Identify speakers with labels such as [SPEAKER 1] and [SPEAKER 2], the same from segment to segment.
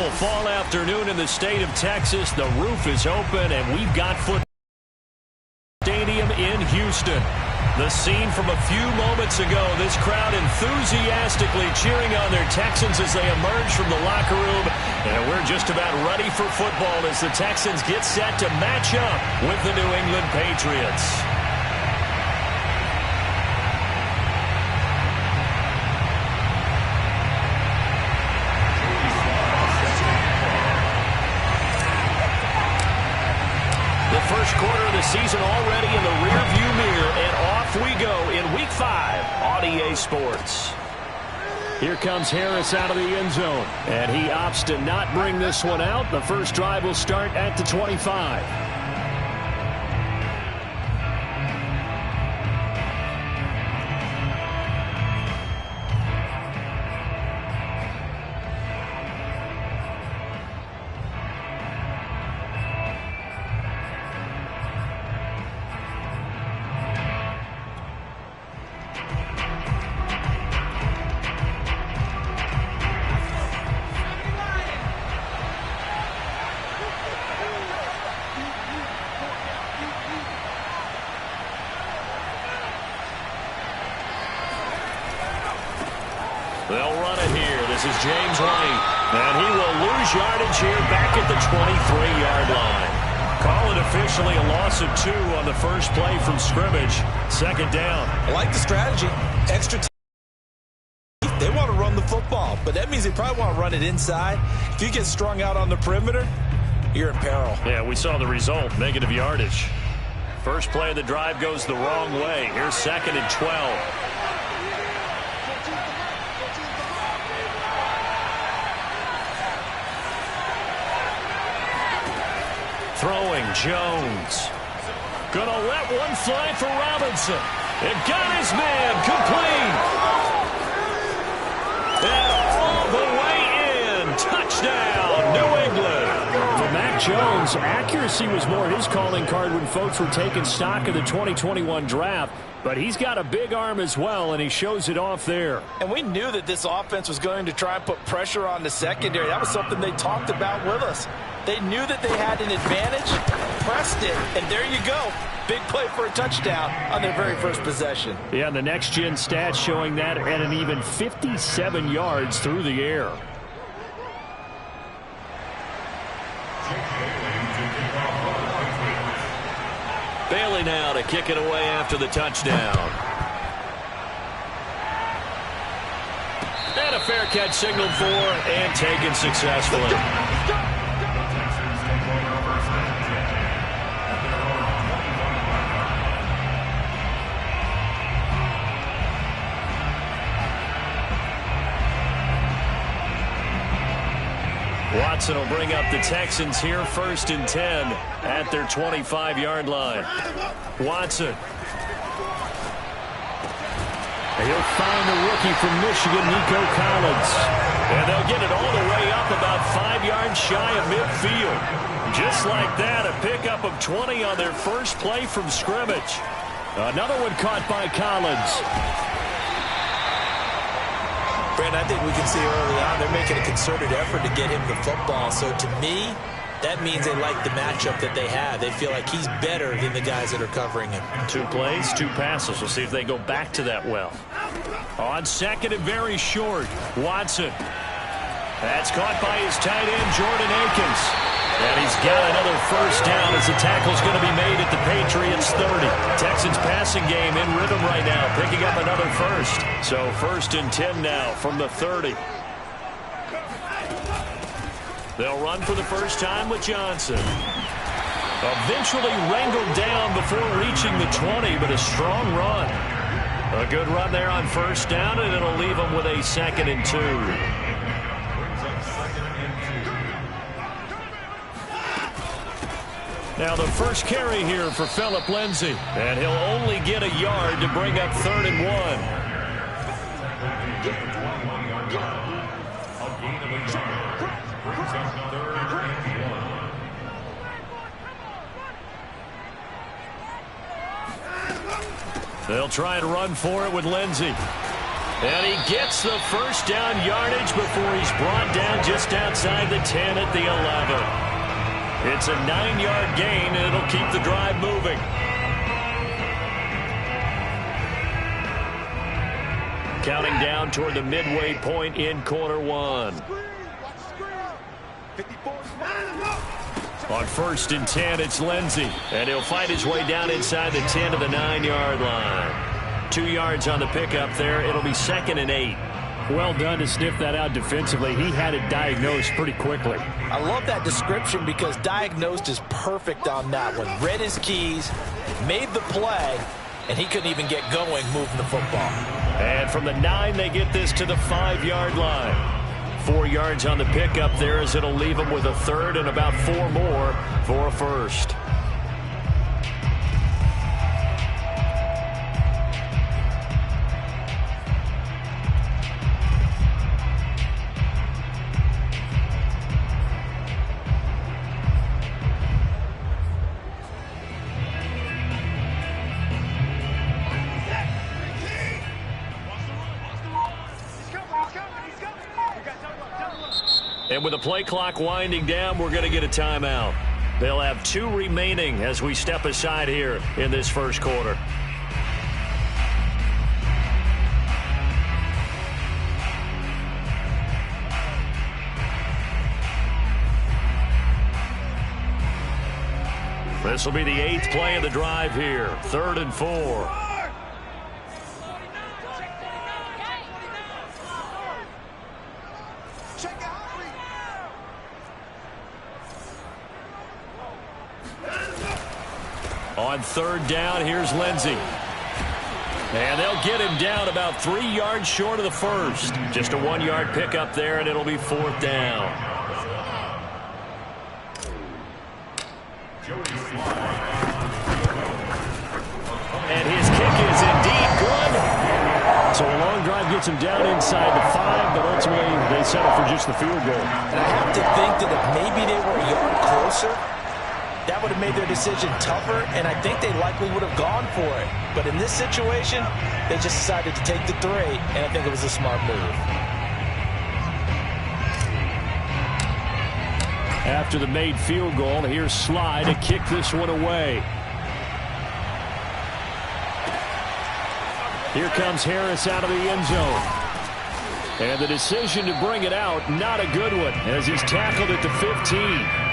[SPEAKER 1] beautiful fall afternoon in the state of Texas. The roof is open, and we've got football stadium in Houston. The scene from a few moments ago, this crowd enthusiastically cheering on their Texans as they emerge from the locker room. And we're just about ready for football as the Texans get set to match up with the New England Patriots. First quarter of the season already in the rearview mirror, and off we go in Week 5 on EA Sports. Here comes Harris out of the end zone, and he opts to not bring this one out. The first drive will start at the 25. They'll run it here. This is James White. And he will lose yardage here back at the 23-yard line. Call it officially a loss of 2 on the first play from scrimmage. Second down.
[SPEAKER 2] I like the strategy. Extra time. They want to run the football, but that means they probably want to run it inside. If you get strung out on the perimeter, you're in peril.
[SPEAKER 1] Yeah, we saw the result. Negative yardage. First play of the drive goes the wrong way. Here's second and 12. Throwing Jones. Gonna let one fly for Robinson. It got his man complete. And all the way in. Touchdown, New England. For Mac Jones, accuracy was more his calling card when folks were taking stock of the 2021 draft. But he's got a big arm as well, and he shows it off there.
[SPEAKER 2] And we knew that this offense was going to try and put pressure on the secondary. That was something they talked about with us. They knew that they had an advantage, pressed it, and there you go. Big play for a touchdown on their very first possession.
[SPEAKER 1] Yeah, and the next-gen stats showing that at an even 57 yards through the air. Bailey now to kick it away after the touchdown. And a fair catch signaled for and taken successfully. Watson will bring up the Texans here first and 10 at their 25-yard line. Watson. He'll find the rookie from Michigan, Nico Collins. And they'll get it all the way up about 5 yards shy of midfield. Just like that, a pickup of 20 on their first play from scrimmage. Another one caught by Collins.
[SPEAKER 2] Brent, I think we can see early on they're making a concerted effort to get him the football. So to me, that means they like the matchup that they have. They feel like he's better than the guys that are covering him. 2 plays, 2 passes. We'll see if they go back to that well. On second and very short, Watson. That's caught by his tight end, Jordan Akins. And he's got another first down as the tackle's going to be made at the Patriots 30. Texans passing game in rhythm right now, picking up another first. So first and 10 now from the 30. They'll run for the first time with Johnson. Eventually wrangled down before reaching the 20, but a strong run. A good run there on first down, and it'll leave them with a second and 2. Now the first carry here for Phillip Lindsay. And he'll only get a yard to bring up 3rd and 1. They'll try and run for it with Lindsay.
[SPEAKER 1] And he gets the first down yardage before he's brought down just outside the 10 at the 11. It's a 9-yard gain, and it'll keep the drive moving. Counting down toward the midway point in quarter one. On 1st and 10, it's Lindsey. And he'll fight his way down inside the 10 to the 9-yard line. 2 yards on the pickup there. It'll be 2nd and 8.
[SPEAKER 3] Well done to sniff that out defensively. He had it diagnosed pretty quickly.
[SPEAKER 2] I love that description because diagnosed is perfect on that one. Read his keys, made the play, and he couldn't even get going moving the football.
[SPEAKER 1] And from the 9, they get this to the 5-yard line. 4 yards on the pickup there as it'll leave them with a 3rd and about 4 more for a first. And with the play clock winding down, we're going to get a timeout. They'll have 2 remaining as we step aside here in this first quarter. This will be the 8th play of the drive here. 3rd and 4. On 3rd down, here's Lindsey. And they'll get him down about 3 yards short of the first. Just a 1-yard pickup there, and it'll be 4th down. And his kick is indeed good. So a long drive gets him down inside the 5, but ultimately they settle for just the field goal.
[SPEAKER 2] And I have to think that if maybe they were a yard closer, that would have made their decision tougher, and I think they likely would have gone for it. But in this situation, they just decided to take the 3, and I think it was a smart move.
[SPEAKER 3] After the made field goal, here's Sly to kick this one away. Here comes Harris out of the end zone. And the decision to bring it out, not a good one, as he's tackled at the 15.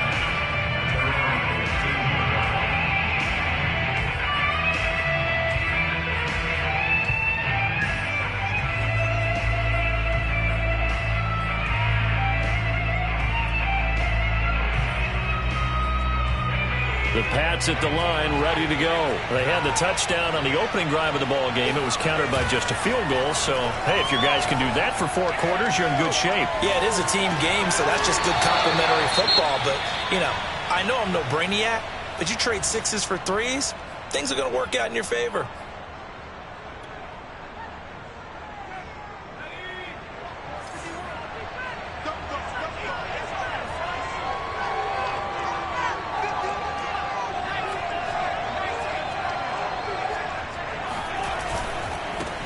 [SPEAKER 1] The Pats at the line, ready to go. They had the touchdown on the opening drive of the ball game. It was countered by just a field goal. So, hey, if your guys can do that for 4 quarters, you're in good shape.
[SPEAKER 2] Yeah, it is a team game, so that's just good complimentary football. But, you know, I know I'm no brainiac, but you trade 6s for 3s, things are going to work out in your favor.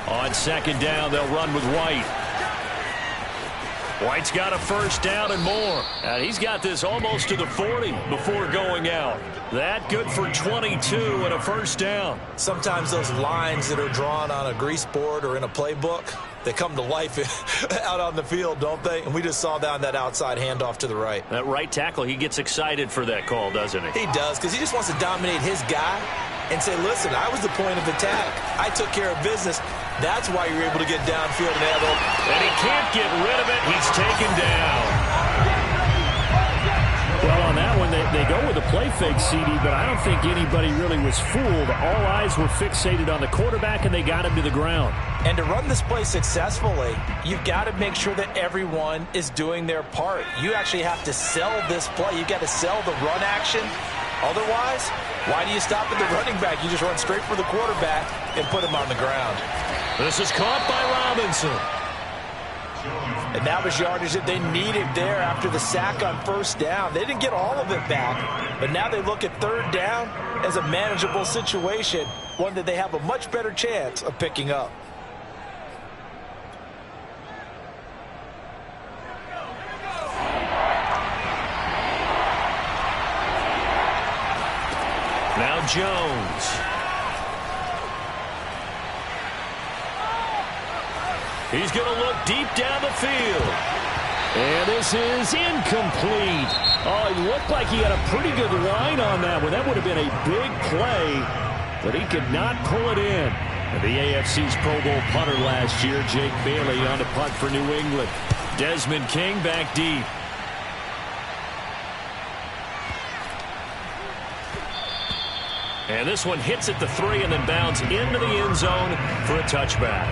[SPEAKER 1] On 2nd down, they'll run with White. White's got a first down and more. And he's got this almost to the 40 before going out. That good for 22 and a first down.
[SPEAKER 2] Sometimes those lines that are drawn on a grease board or in a playbook, they come to life out on the field, don't they? And we just saw down that outside handoff to the right.
[SPEAKER 1] That right tackle, he gets excited for that call, doesn't he?
[SPEAKER 2] He does, because he just wants to dominate his guy and say, listen, I was the point of attack. I took care of business. That's why you're able to get downfield and have
[SPEAKER 1] And he can't get rid of it. He's taken down.
[SPEAKER 3] Well, on that one, they go with a play fake, CD, but I don't think anybody really was fooled. All eyes were fixated on the quarterback, and they got him to the ground.
[SPEAKER 2] And to run this play successfully, you've got to make sure that everyone is doing their part. You actually have to sell this play. You've got to sell the run action. Otherwise, why do you stop at the running back? You just run straight for the quarterback and put him on the ground.
[SPEAKER 1] This is caught by Robinson.
[SPEAKER 2] And that was yardage that they needed there after the sack on first down. They didn't get all of it back, but now they look at 3rd down as a manageable situation, one that they have a much better chance of picking up.
[SPEAKER 1] Jones. He's going to look deep down the field.
[SPEAKER 3] And this is incomplete. Oh, it looked like he had a pretty good line on that one. That would have been a big play, but he could not pull it in. The AFC's Pro Bowl punter last year, Jake Bailey, on to punt for New England.
[SPEAKER 1] Desmond King back deep. And this one hits at the 3 and then bounds into the end zone for a touchback.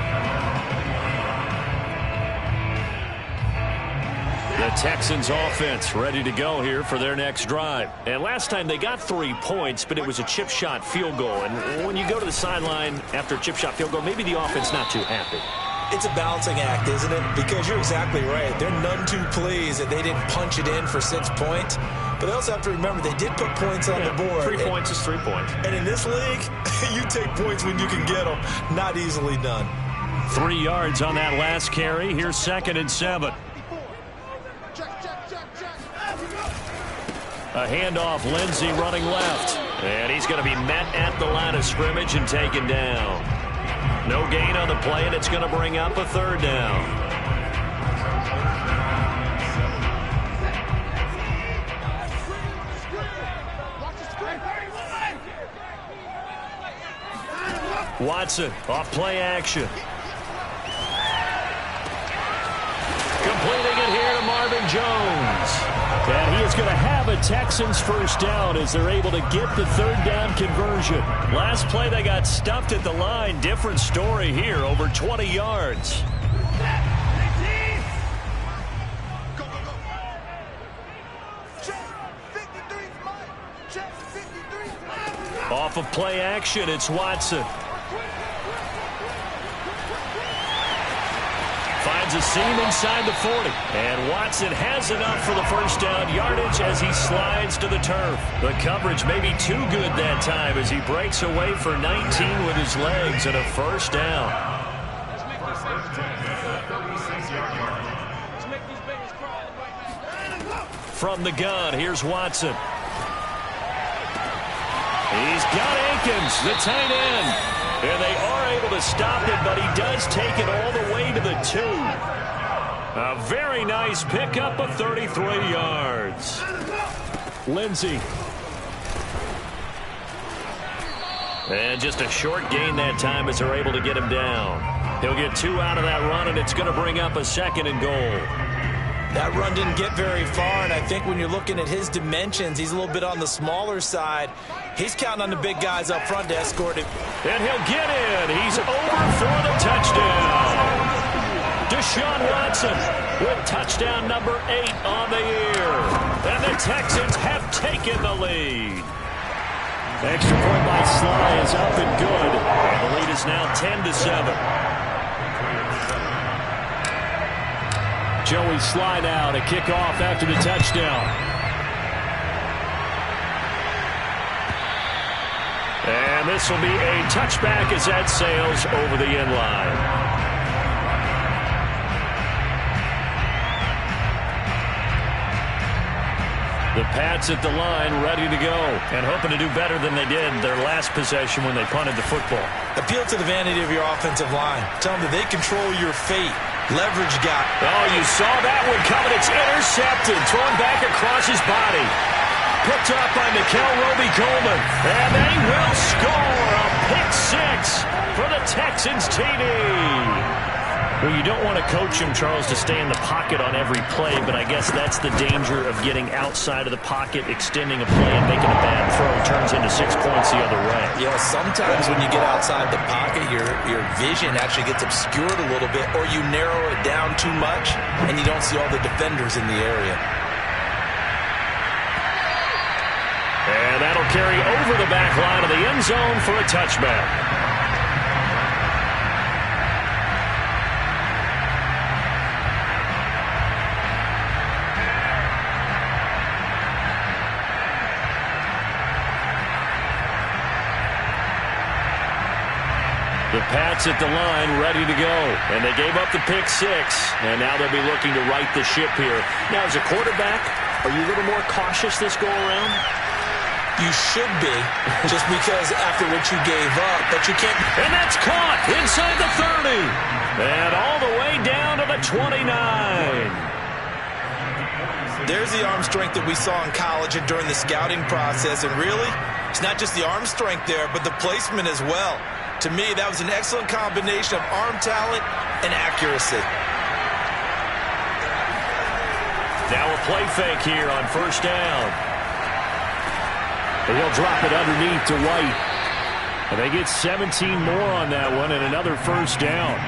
[SPEAKER 1] The Texans offense ready to go here for their next drive. And last time they got 3 points, but it was a chip shot field goal. And when you go to the sideline after a chip shot field goal, maybe the offense not too happy.
[SPEAKER 2] It's a balancing act, isn't it? Because you're exactly right. They're none too pleased that they didn't punch it in for 6 points. But they also have to remember they did put points on the board.
[SPEAKER 1] 3 points is 3 points.
[SPEAKER 2] And in this league, you take points when you can get them. Not easily done.
[SPEAKER 1] 3 yards on that last carry. Here's 2nd and 7. A handoff, Lindsey running left. And he's going to be met at the line of scrimmage and taken down. No gain on the play, and it's going to bring up a 3rd down. Watson off play action. Completing it here to Marvin Jones.
[SPEAKER 3] And he is going to have a Texans first down as they're able to get the 3rd down conversion.
[SPEAKER 1] Last play they got stuffed at the line. Different story here, over 20 yards. Off of play action, it's Watson. Finds a seam inside the 40. And Watson has enough for the first down yardage as he slides to the turf. The coverage may be too good that time as he breaks away for 19 with his legs and a first down. From the gun, here's Watson. He's got Akins, the tight end. And they are able to stop it, but he does take it all the way to the 2. A very nice pickup of 33 yards.
[SPEAKER 3] Lindsey.
[SPEAKER 1] And just a short gain that time as they're able to get him down. He'll get 2 out of that run, and it's going to bring up a 2nd and goal.
[SPEAKER 2] That run didn't get very far, and I think when you're looking at his dimensions, he's a little bit on the smaller side. He's counting on the big guys up front to escort him.
[SPEAKER 1] And he'll get in. He's over for the touchdown. Deshaun Watson with touchdown number 8 on the year. And the Texans have taken the lead.
[SPEAKER 3] Extra point by Sly is up and good.
[SPEAKER 1] And the lead is now 10-7.
[SPEAKER 3] Joey Sly now to kick off after the touchdown.
[SPEAKER 1] And this will be a touchback as that sails over the end line. The Pats at the line ready to go and hoping to do better than they did their last possession when they punted the football.
[SPEAKER 2] Appeal to the vanity of your offensive line. Tell them that they control your fate. Leverage guy.
[SPEAKER 1] Oh, you saw that one coming. It's intercepted. Thrown back across his body. Picked up by Mikel Roby-Coleman. And they will score a pick 6 for the Texans TD. Well, you don't want to coach him, Charles, to stay in the pocket on every play, but I guess that's the danger of getting outside of the pocket, extending a play, and making a bad throw. Turns into 6 points the other way.
[SPEAKER 2] Yeah, sometimes when you get outside the pocket, your vision actually gets obscured a little bit, or you narrow it down too much, and you don't see all the defenders in the area.
[SPEAKER 1] And that'll carry over the back line of the end zone for a touchback. The Pats at the line ready to go. And they gave up the pick 6. And now they'll be looking to right the ship here. Now, as a quarterback, are you a little more cautious this go around?
[SPEAKER 2] You should be, just because after what you gave up, but you can't.
[SPEAKER 1] And that's caught inside the 30. And all the way down to the 29.
[SPEAKER 2] There's the arm strength that we saw in college and during the scouting process. And really, it's not just the arm strength there, but the placement as well. To me, that was an excellent combination of arm talent and accuracy.
[SPEAKER 1] Now a play fake here on first down.
[SPEAKER 3] And he'll drop it underneath to White. And they get 17 more on that one and another first down.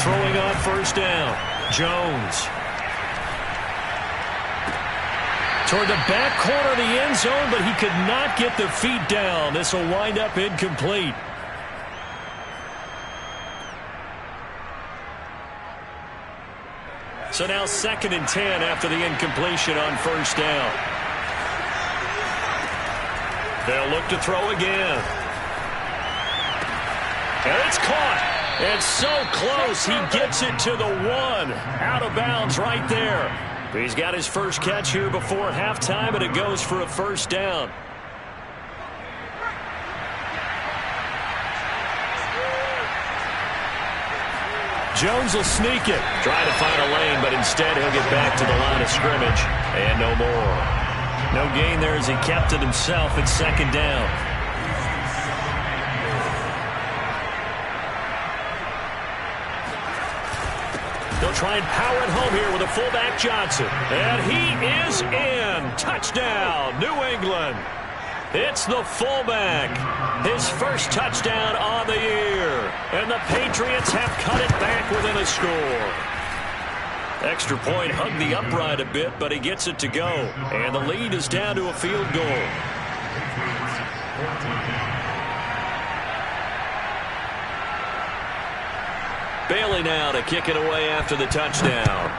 [SPEAKER 1] Throwing on first down, Jones. Toward the back corner of the end zone, but he could not get the feet down. This will wind up incomplete. So now 2nd and 10 after the incompletion on first down. They'll look to throw again. And it's caught. It's so close. He gets it to the 1. Out of bounds right there. He's got his first catch here before halftime, and it goes for a first down. Jones will sneak it. Trying to find a lane, but instead he'll get back to the line of scrimmage. And no more. No gain there as he kept it himself at 2nd down. They'll try and power it home here with a fullback Johnson. And he is in. Touchdown, New England. It's the fullback. His first touchdown on the year. And the Patriots have cut it back within a score. Extra point hugged the upright a bit, but he gets it to go. And the lead is down to a field goal. Bailey now to kick it away after the touchdown.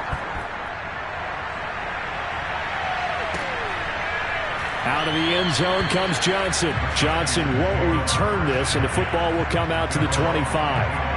[SPEAKER 3] Out of the end zone comes Johnson. Johnson won't return this, and the football will come out to the 25.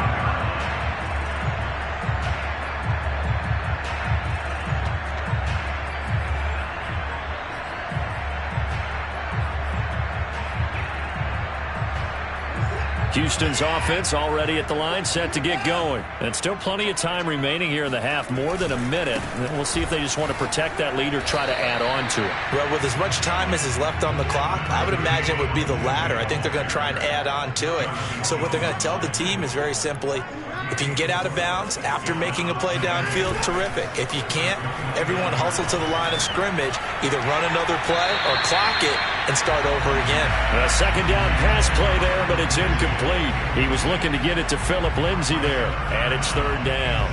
[SPEAKER 1] Houston's offense already at the line, set to get going. And still plenty of time remaining here in the half, more than a minute. And we'll see if they just want to protect that lead or try to add on to it.
[SPEAKER 2] Well, with as much time as is left on the clock, I would imagine it would be the latter. I think they're going to try and add on to it. So what they're going to tell the team is very simply, if you can get out of bounds after making a play downfield, terrific. If you can't, everyone hustle to the line of scrimmage, either run another play or clock it and start over again.
[SPEAKER 1] A 2nd down pass play there, but it's incomplete. He was looking to get it to Phillip Lindsay there, and it's 3rd down.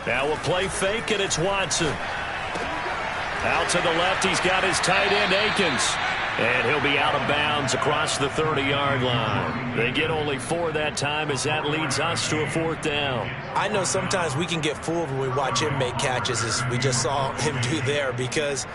[SPEAKER 1] Now we'll play fake, and it's Watson. Out to the left, he's got his tight end, Akins. And he'll be out of bounds across the 30-yard line. They get only 4 that time as that leads us to a 4th down.
[SPEAKER 2] I know sometimes we can get fooled when we watch him make catches, as we just saw him do there, because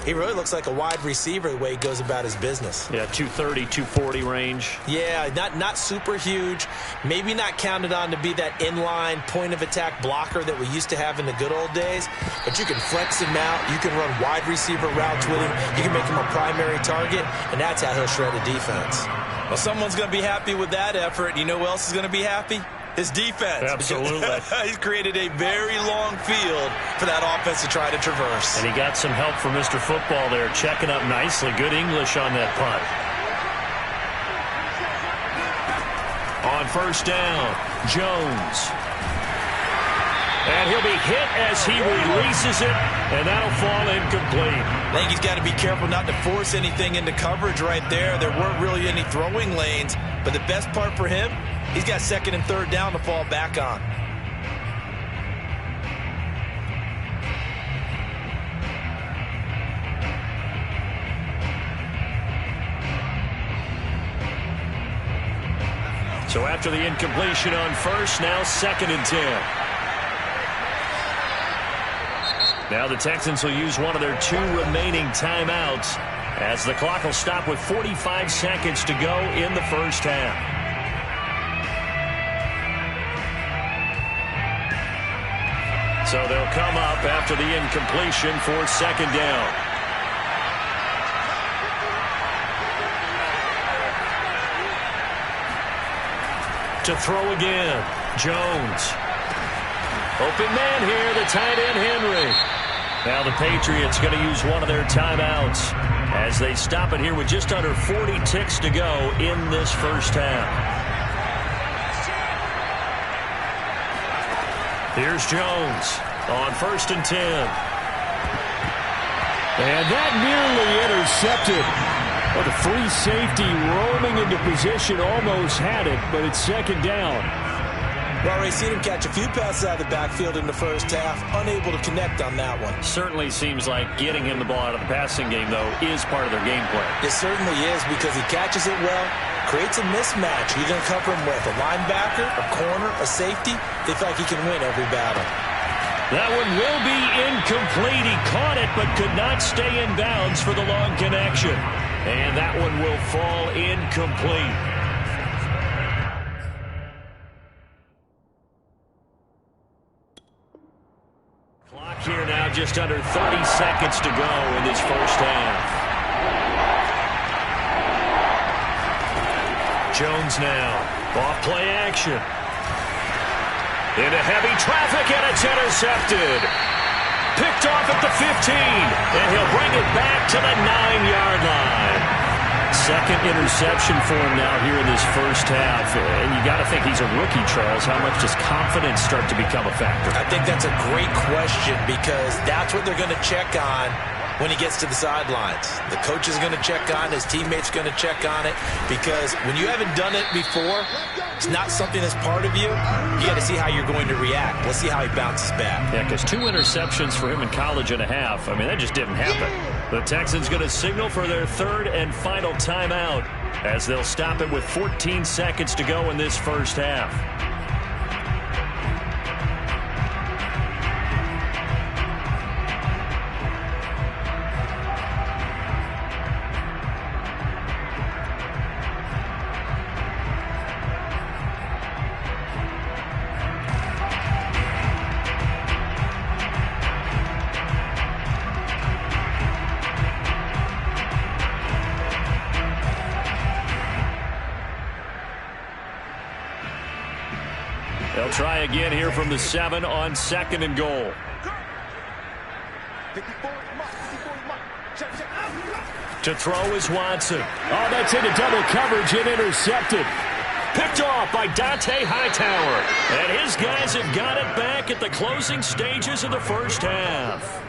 [SPEAKER 2] he really looks like a wide receiver the way he goes about his business.
[SPEAKER 1] Yeah, 230, 240 range.
[SPEAKER 2] Yeah, not super huge. Maybe not counted on to be that inline point-of-attack blocker that we used to have in the good old days. But you can flex him out. You can run wide receiver routes with him. You can make him a primary target, and that's how he'll shred a defense. Well, someone's going to be happy with that effort. You know who else is going to be happy? His defense.
[SPEAKER 1] Absolutely.
[SPEAKER 2] He's created a very long field for that offense to try to traverse.
[SPEAKER 1] And he got some help from Mr. Football there, checking up nicely. Good English on that punt. On first down, Jones. And he'll be hit as he releases it, and that'll fall incomplete.
[SPEAKER 2] I think he's got to be careful not to force anything into coverage right there. There weren't really any throwing lanes, but the best part for him, he's got 2nd and 3rd down to fall back on.
[SPEAKER 1] So after the incompletion on first, now 2nd and 10. Now the Texans will use one of their 2 remaining timeouts as the clock will stop with 45 seconds to go in the first half. So they'll come up after the incompletion for second down. To throw again, Jones. Open man here, the tight end Henry. Now the Patriots going to use one of their timeouts as they stop it here with just under 40 ticks to go in this first half. Here's Jones on 1st and 10.
[SPEAKER 3] And that nearly intercepted. Well, the free safety roaming into position almost had it, but it's second down.
[SPEAKER 2] Well, Ray, seen him catch a few passes out of the backfield in the first half, unable to connect on that one.
[SPEAKER 1] Certainly seems like getting him the ball out of the passing game, though, is part of their game plan.
[SPEAKER 2] It certainly is because he catches it well, creates a mismatch. You're going to cover him with a linebacker, a corner, a safety. They feel like he can win every battle.
[SPEAKER 1] That one will be incomplete. He caught it but could not stay in bounds for the long connection. And that one will fall incomplete. Clock here now, just under 30 seconds to go in this first half. Jones now, off play action. Into heavy traffic, and it's intercepted. Picked off at the 15, and he'll bring it back to the 9-yard line. Second interception for him now here in this first half. And you got to think he's a rookie, Charles. How much does confidence start to become a factor?
[SPEAKER 2] I think that's a great question because that's what they're going to check on when he gets to the sidelines. The coach is going to check on it. His teammates are going to check on it because when you haven't done it before, it's not something that's part of you. You got to see how you're going to react. Let's see how he bounces back.
[SPEAKER 1] Yeah, because 2 interceptions for him in college and a half. I mean, that just didn't happen. The Texans going to signal for their 3rd and final timeout as they'll stop it with 14 seconds to go in this first half. They'll try again here from the 7 on 2nd and goal. To throw is Watson.
[SPEAKER 3] Oh, that's into double coverage and intercepted.
[SPEAKER 1] Picked off by Dante Hightower. And his guys have got it back at the closing stages of the first half.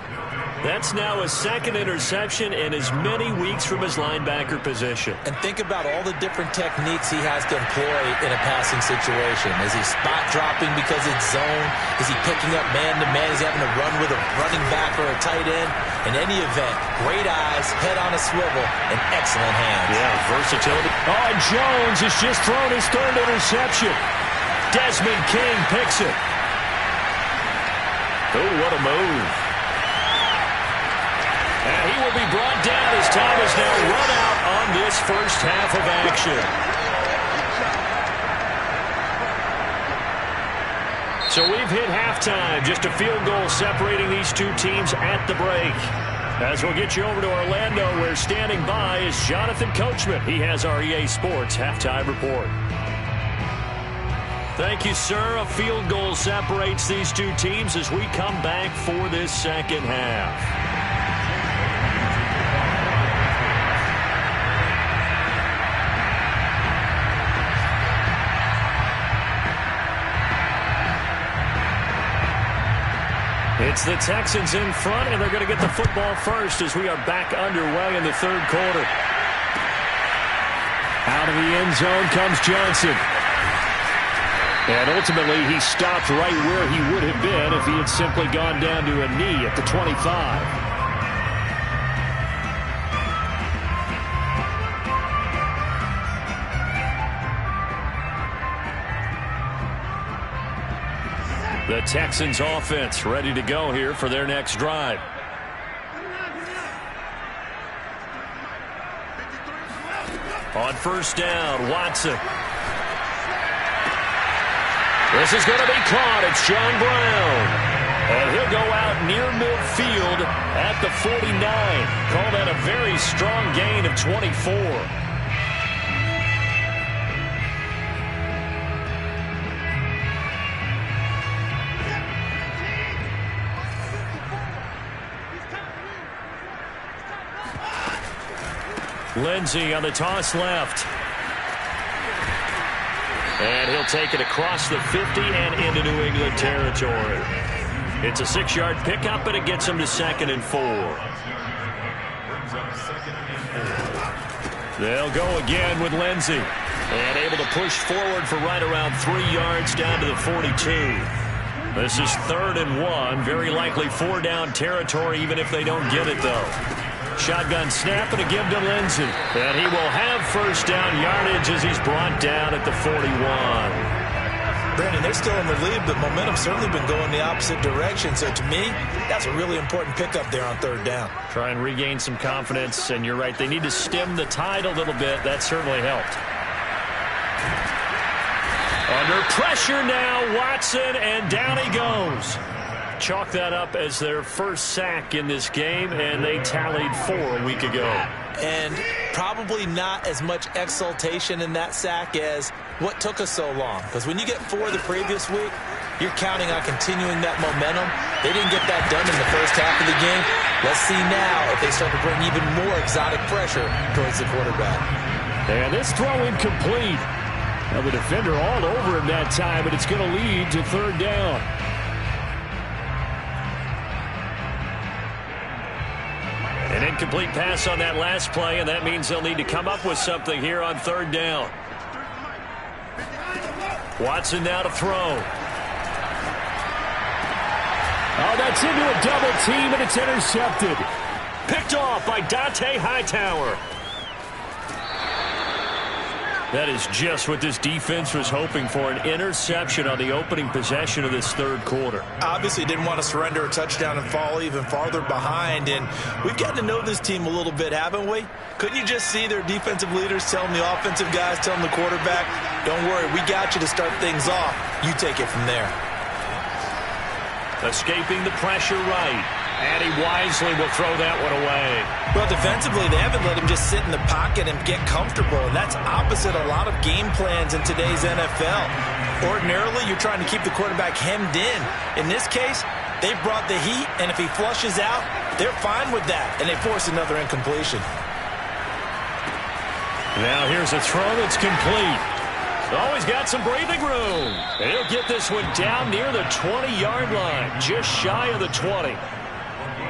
[SPEAKER 1] That's now his 2nd interception in as many weeks from his linebacker position.
[SPEAKER 2] And think about all the different techniques he has to employ in a passing situation. Is he spot dropping because it's zone? Is he picking up man-to-man? Is he having to run with a running back or a tight end? In any event, great eyes, head on a swivel, and excellent hands.
[SPEAKER 1] Yeah, versatility.
[SPEAKER 3] Oh, and Jones has just thrown his 3rd interception.
[SPEAKER 1] Desmond King picks it. Oh, what a move. And he will be brought down as time is now run out on this first half of action. So we've hit halftime. Just a field goal separating these 2 teams at the break. As we'll get you over to Orlando, where standing by is Jonathan Coachman. He has our EA Sports halftime report. Thank you, sir. A field goal separates these 2 teams as we come back for this second half. It's the Texans in front, and they're going to get the football first as we are back underway in the 3rd quarter.
[SPEAKER 3] Out of the end zone comes Johnson. And ultimately, he stopped right where he would have been if he had simply gone down to a knee at the 25.
[SPEAKER 1] The Texans offense ready to go here for their next drive. On first down, Watson. This is going to be caught. It's John Brown. And he'll go out near midfield at the 49. Call that a very strong gain of 24. Lindsey on the toss left. And he'll take it across the 50 and into New England territory. It's a 6-yard pickup, and it gets him to 2nd and 4. They'll go again with Lindsey. And able to push forward for right around 3 yards down to the 42. This is 3rd and 1. Very likely 4-down territory, even if they don't get it, though. Shotgun snap and a give to Lindsey. And he will have first down yardage as he's brought down at the 41.
[SPEAKER 2] Brandon, they're still in the lead, but momentum's certainly been going the opposite direction. So to me, that's a really important pickup there on 3rd down.
[SPEAKER 1] Try and regain some confidence, and you're right. They need to stem the tide a little bit. That certainly helped. Under pressure now, Watson, and down he goes. Chalk that up as their first sack in this game, and they tallied 4 a week ago.
[SPEAKER 2] And probably not as much exultation in that sack as what took us so long. Because when you get 4 the previous week, you're counting on continuing that momentum. They didn't get that done in the first half of the game. Let's see now if they start to bring even more exotic pressure towards the quarterback.
[SPEAKER 3] And this throw incomplete. Now the defender all over him that time, but it's going to lead to 3rd down.
[SPEAKER 1] An incomplete pass on that last play, and that means they'll need to come up with something here on 3rd down. Watson now to throw.
[SPEAKER 3] Oh, that's into a double team, and it's intercepted.
[SPEAKER 1] Picked off by Dante Hightower. That is just what this defense was hoping for, an interception on the opening possession of this 3rd quarter.
[SPEAKER 2] Obviously didn't want to surrender a touchdown and fall even farther behind, and we've gotten to know this team a little bit, haven't we? Couldn't you just see their defensive leaders telling the offensive guys, telling the quarterback, don't worry, we got you to start things off. You take it from there.
[SPEAKER 1] Escaping the pressure right. And he wisely will throw that one away.
[SPEAKER 2] Well, defensively, they haven't let him just sit in the pocket and get comfortable, and that's opposite a lot of game plans in today's NFL. Ordinarily, you're trying to keep the quarterback hemmed in. In this case, they brought the heat, and if he flushes out, they're fine with that, and they force another incompletion.
[SPEAKER 1] Now here's a throw that's complete. Oh, he's got some breathing room. And he'll get this one down near the 20-yard line, just shy of the 20.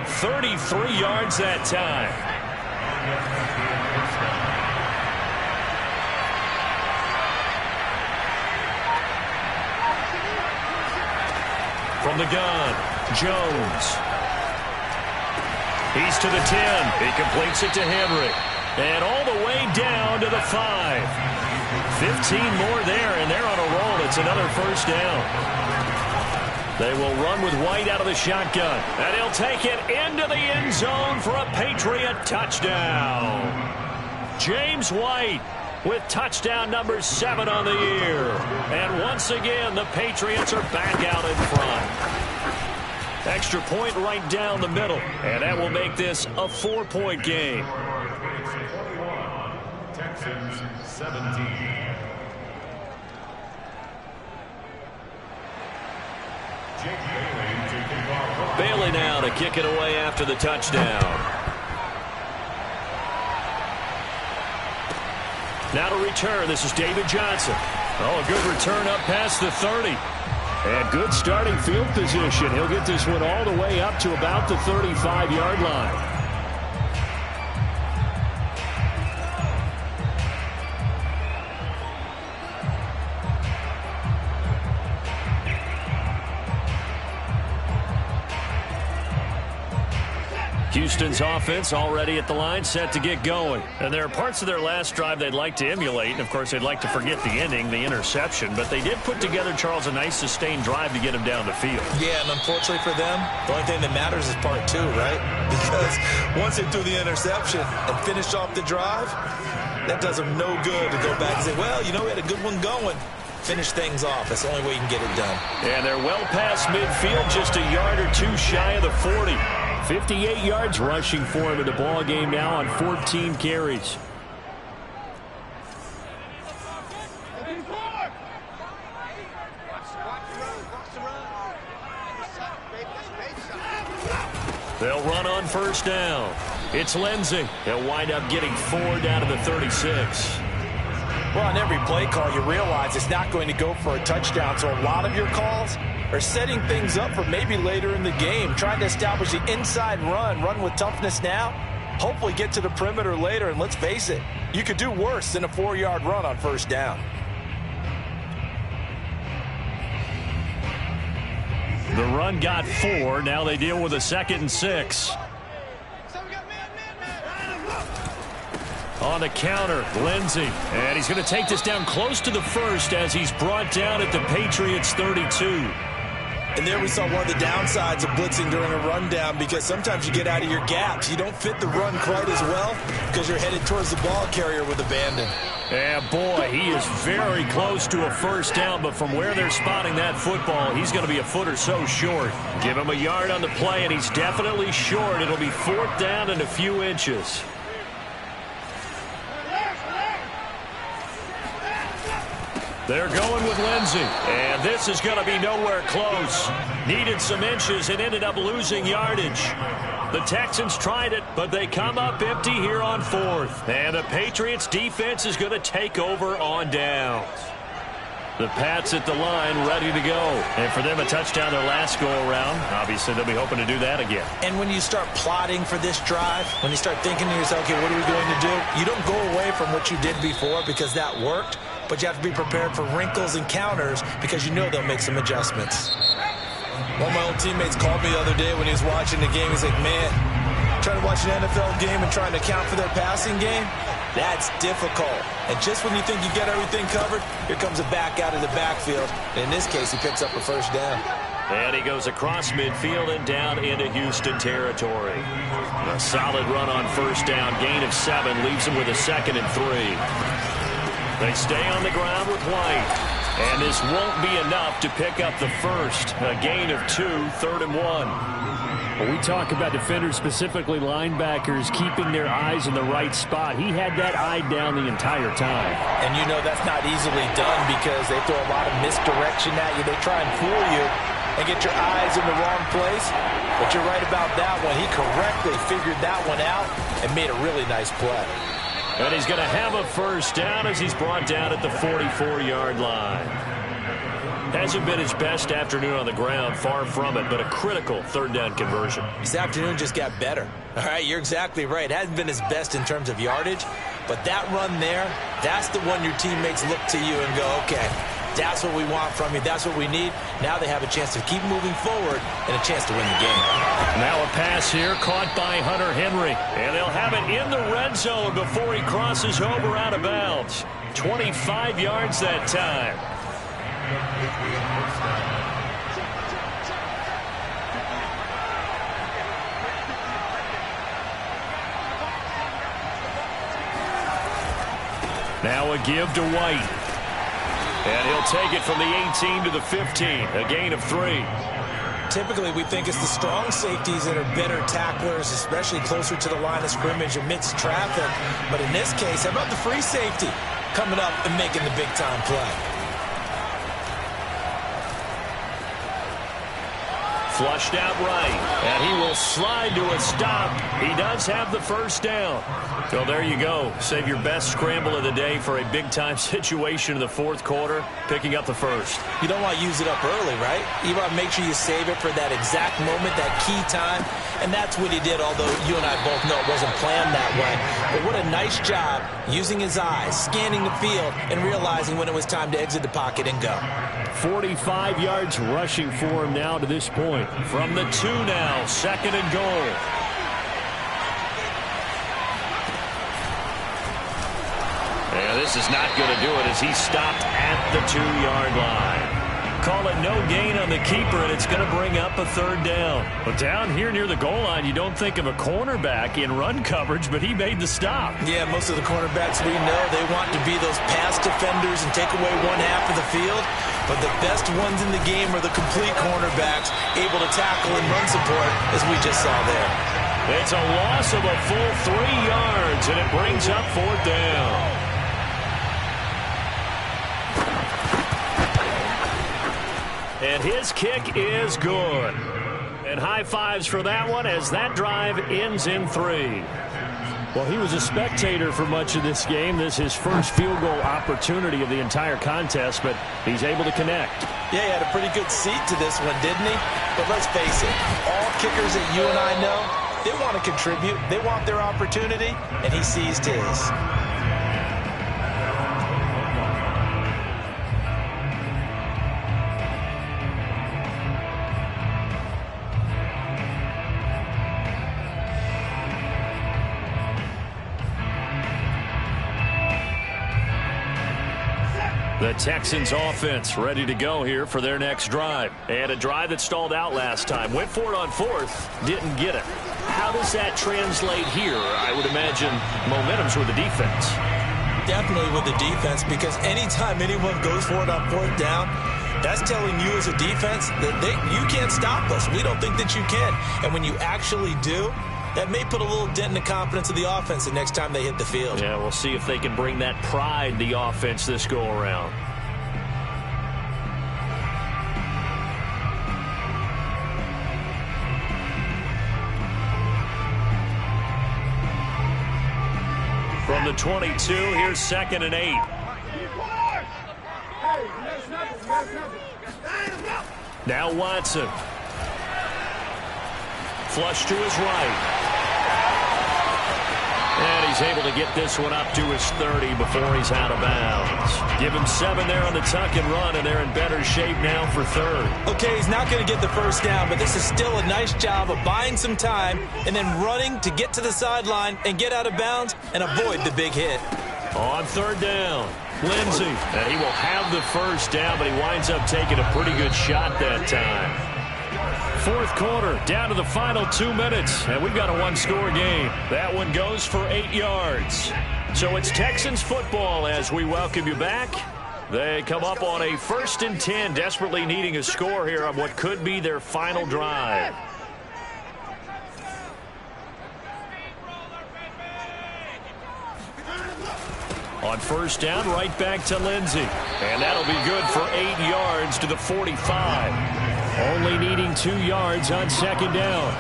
[SPEAKER 1] 33 yards that time. From the gun, Jones. He's to the 10. He completes it to Henry. And all the way down to the 5. 15 more there, and they're on a roll. It's another first down. They will run with White out of the shotgun. And he'll take it into the end zone for a Patriot touchdown. James White with touchdown number 7 on the year. And once again, the Patriots are back out in front. Extra point right down the middle. And that will make this a 4-point game.
[SPEAKER 4] Texans 17.
[SPEAKER 1] Bailey now to kick it away after the touchdown. Now to return, this is David Johnson. Oh, a good return up past the 30.
[SPEAKER 3] And good starting field position. He'll get this one all the way up to about the 35-yard line.
[SPEAKER 1] Houston's offense already at the line, set to get going. And there are parts of their last drive they'd like to emulate. And, of course, they'd like to forget the ending, the interception. But they did put together, Charles, a nice sustained drive to get him down the field.
[SPEAKER 2] Yeah, and unfortunately for them, the only thing that matters is part two, right? Because once they threw the interception and finished off the drive, that does them no good to go back and say, well, you know, we had a good one going. Finish things off. That's the only way you can get it done.
[SPEAKER 1] And they're well past midfield, just a yard or two shy of the 40. 58 yards rushing for him in the ball game now on 14 carries. They'll run on first down. It's Lindsey. He'll wind up getting 4 down to the 36.
[SPEAKER 2] Well, on every play call, you realize it's not going to go for a touchdown. So a lot of your calls are setting things up for maybe later in the game, trying to establish the inside run with toughness now, hopefully get to the perimeter later. And let's face it, you could do worse than a 4-yard run on first down.
[SPEAKER 1] The run got 4. Now they deal with a 2nd and 6. On the counter, Lindsey. And he's going to take this down close to the first as he's brought down at the Patriots' 32.
[SPEAKER 2] And there we saw one of the downsides of blitzing during a rundown, because sometimes you get out of your gaps. You don't fit the run quite as well because you're headed towards the ball carrier with abandon.
[SPEAKER 1] And boy, he is very close to a first down, but from where they're spotting that football, he's going to be a foot or so short. Give him a yard on the play, and he's definitely short. It'll be 4th down and a few inches. They're going with Lindsey, and this is going to be nowhere close. Needed some inches and ended up losing yardage. The Texans tried it, but they come up empty here on 4th. And the Patriots defense is going to take over on downs. The Pats at the line ready to go. And for them, a touchdown their last go-around. Obviously, they'll be hoping to do that again.
[SPEAKER 2] And when you start plotting for this drive, when you start thinking to yourself, okay, what are we going to do? You don't go away from what you did before because that worked, but you have to be prepared for wrinkles and counters because you know they'll make some adjustments. One of my old teammates called me the other day when he was watching the game. He's like, man, trying to watch an NFL game and trying to account for their passing game, that's difficult. And just when you think you get everything covered, here comes a back out of the backfield. And in this case, he picks up a first down.
[SPEAKER 1] And he goes across midfield and down into Houston territory. A solid run on first down. Gain of 7 leaves him with a 2nd and 3. They stay on the ground with White. And this won't be enough to pick up the first. A gain of 2, 3rd and 1.
[SPEAKER 3] When we talk about defenders, specifically linebackers, keeping their eyes in the right spot. He had that eye down the entire time.
[SPEAKER 2] And you know that's not easily done because they throw a lot of misdirection at you. They try and fool you and get your eyes in the wrong place. But you're right about that one. He correctly figured that one out and made a really nice play.
[SPEAKER 1] And he's going to have a first down as he's brought down at the 44-yard line. Hasn't been his best afternoon on the ground, far from it, but a critical 3rd down conversion.
[SPEAKER 2] This afternoon just got better. All right, you're exactly right. It hasn't been his best in terms of yardage, but that run there, that's the one your teammates look to you and go, okay, that's what we want from you. That's what we need. Now they have a chance to keep moving forward and a chance to win the game.
[SPEAKER 1] Now a pass here caught by Hunter Henry. And they'll have it in the red zone before he crosses over out of bounds. 25 yards that time. Now a give to White. And he'll take it from the 18 to the 15. A gain of 3.
[SPEAKER 2] Typically, we think it's the strong safeties that are better tacklers, especially closer to the line of scrimmage amidst traffic. But in this case, how about the free safety coming up and making the big-time play?
[SPEAKER 1] Flushed out right, and he will slide to a stop. He does have the first down. So there you go. Save your best scramble of the day for a big-time situation in the 4th quarter, picking up the first.
[SPEAKER 2] You don't want to use it up early, right? You want to make sure you save it for that exact moment, that key time, and that's what he did, although you and I both know it wasn't planned that way. But what a nice job using his eyes, scanning the field, and realizing when it was time to exit the pocket and go.
[SPEAKER 3] 45 yards rushing for him now to this point.
[SPEAKER 1] From the 2 now, 2nd and goal. this is not going to do it as he's stopped at the 2-yard line. Call it no gain on the keeper, and it's going to bring up a 3rd down. But down here near the goal line, you don't think of a cornerback in run coverage, but he made the stop.
[SPEAKER 2] Yeah, most of the cornerbacks we know, they want to be those pass defenders and take away one half of the field. But the best ones in the game are the complete cornerbacks, able to tackle and run support, as we just saw there.
[SPEAKER 1] It's a loss of a full 3 yards, and it brings up 4th down. And his kick is good. And high fives for that one as that drive ends in 3.
[SPEAKER 3] Well, he was a spectator for much of this game. This is his first field goal opportunity of the entire contest, but he's able to connect.
[SPEAKER 2] Yeah, he had a pretty good seat to this one, didn't he? But let's face it, all kickers that you and I know, they want to contribute. They want their opportunity, and he seized his.
[SPEAKER 1] The Texans offense ready to go here for their next drive. And a drive that stalled out last time. Went for it on 4th, didn't get it. How does that translate here? I would imagine momentum's with the defense.
[SPEAKER 2] Definitely with the defense, because anytime anyone goes for it on 4th down, that's telling you as a defense that you can't stop us. We don't think that you can. And when you actually do, that may put a little dent in the confidence of the offense the next time they hit the field.
[SPEAKER 1] Yeah, we'll see if they can bring that pride in the offense this go-around. From the 22, here's 2nd and 8. Now Watson. Flush to his right. And he's able to get this one up to his 30 before he's out of bounds. Give him 7 there on the tuck and run, and they're in better shape now for 3rd.
[SPEAKER 2] Okay, he's not going to get the first down, but this is still a nice job of buying some time and then running to get to the sideline and get out of bounds and avoid the big hit.
[SPEAKER 1] On 3rd down, Lindsey. And he will have the first down, but he winds up taking a pretty good shot that time. 4th quarter, down to the final 2 minutes, and we've got a 1-score game. That one goes for 8 yards. So it's Texans football as we welcome you back. They come up on a 1st and 10, desperately needing a score here on what could be their final drive. On 1st down, right back to Lindsey. And that'll be good for 8 yards to the 45. Only needing 2 yards on 2nd down.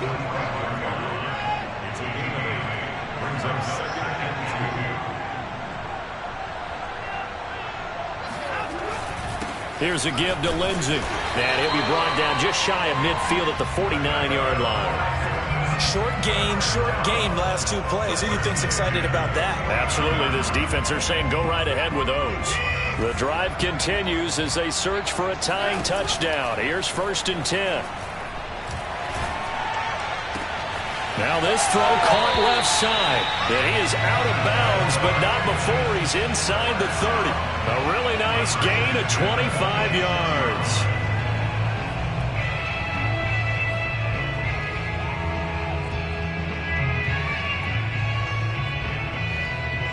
[SPEAKER 1] Here's a give to Lindsey. And he'll be brought down just shy of midfield at the 49-yard line.
[SPEAKER 2] Short game last 2 plays. Who do you think's excited about that?
[SPEAKER 1] Absolutely. This defense, they're saying go right ahead with those. The drive continues as they search for a tying touchdown. Here's 1st and 10. Now this throw caught left side. And he is out of bounds, but not before he's inside the 30. A really nice gain of 25 yards.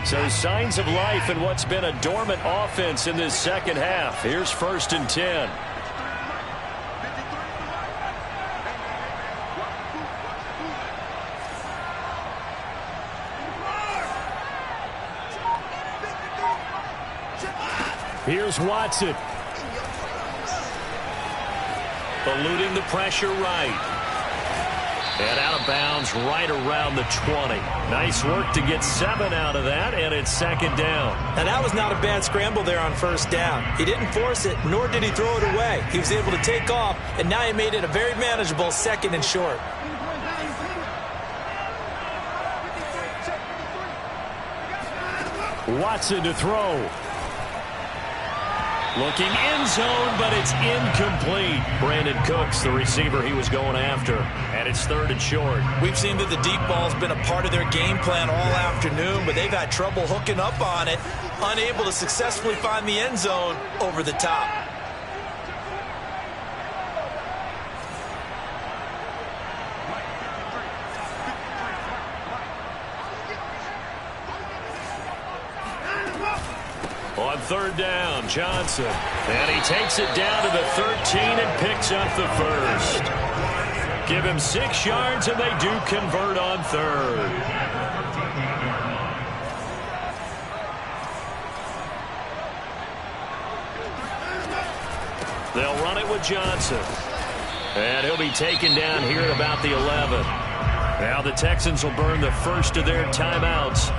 [SPEAKER 1] So signs of life in what's been a dormant offense in this second half. Here's 1st and 10. Here's Watson. Eluding the pressure right. And out of bounds right around the 20. Nice work to get 7 out of that, and it's 2nd down.
[SPEAKER 2] Now, that was not a bad scramble there on 1st down. He didn't force it, nor did he throw it away. He was able to take off, and now he made it a very manageable 2nd and short.
[SPEAKER 3] Watson to throw.
[SPEAKER 1] Looking end zone, but it's incomplete. Brandon Cooks, the receiver he was going after. And it's 3rd and short.
[SPEAKER 2] We've seen that the deep ball's been a part of their game plan all afternoon, but they've had trouble hooking up on it, unable to successfully find the end zone over the top.
[SPEAKER 1] On 3rd down, Johnson. And he takes it down to the 13 and picks up the 1st. Give him 6 yards, and they do convert on 3rd. They'll run it with Johnson. And he'll be taken down here at about the 11. Now the Texans will burn the first of their timeouts,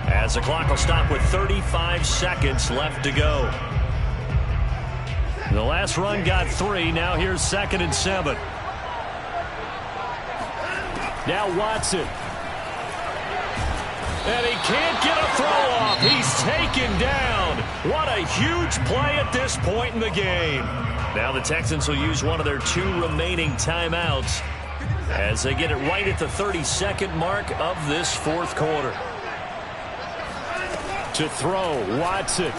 [SPEAKER 1] as the clock will stop with 35 seconds left to go. The last run got 3. Now here's 2nd and 7. Now Watson. And he can't get a throw off. He's taken down. What a huge play at this point in the game. Now the Texans will use one of their 2 remaining timeouts as they get it right at the 32nd mark of this 4th quarter. To throw, Watson.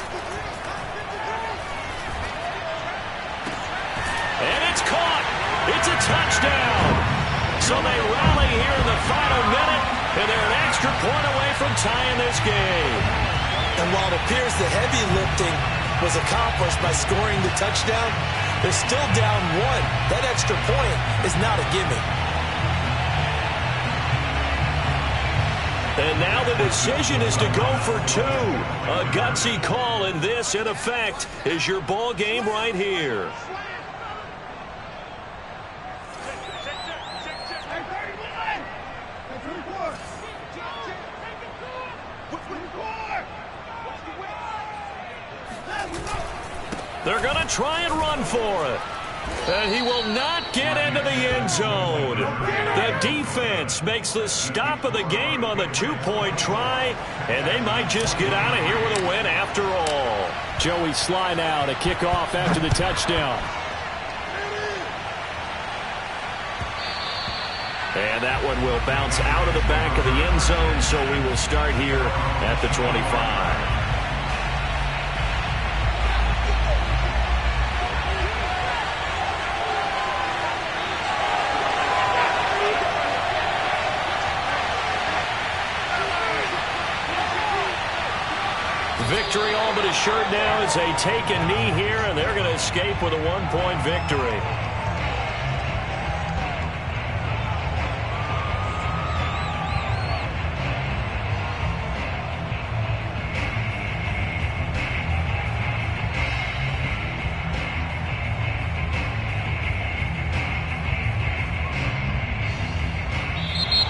[SPEAKER 1] And it's caught. It's a touchdown. So they rally here in the final minute, and they're an extra point away from tying this game.
[SPEAKER 2] And while it appears the heavy lifting was accomplished by scoring the touchdown, they're still down 1. That extra point is not a gimme.
[SPEAKER 1] And now the decision is to go for 2. A gutsy call, and this, in effect, is your ball game right here. They're going to try and run for it. And he will not get into the end zone. The defense makes the stop of the game on the 2-point try, and they might just get out of here with a win after all.
[SPEAKER 3] Joey Sly now to kick off after the touchdown.
[SPEAKER 1] And that one will bounce out of the back of the end zone, so we will start here at the 25. Victory all but assured now as they take a knee here, and they're going to escape with a 1-point victory.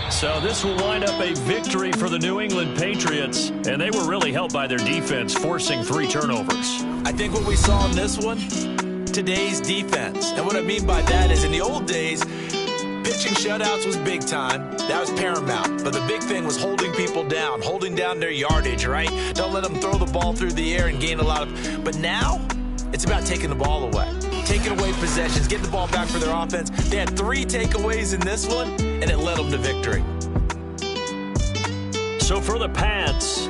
[SPEAKER 1] So this will wind up a victory for the New England Patriots, and they were really helped by their defense, forcing 3 turnovers.
[SPEAKER 2] I think what we saw in this one, today's defense. And what I mean by that is in the old days, pitching shutouts was big time. That was paramount. But the big thing was holding people down, holding down their yardage, right? Don't let them throw the ball through the air and gain a lot of... But now, it's about taking the ball away. Taking away possessions, getting the ball back for their offense. They had 3 takeaways in this one, and it led them to victory.
[SPEAKER 1] So for the Pats,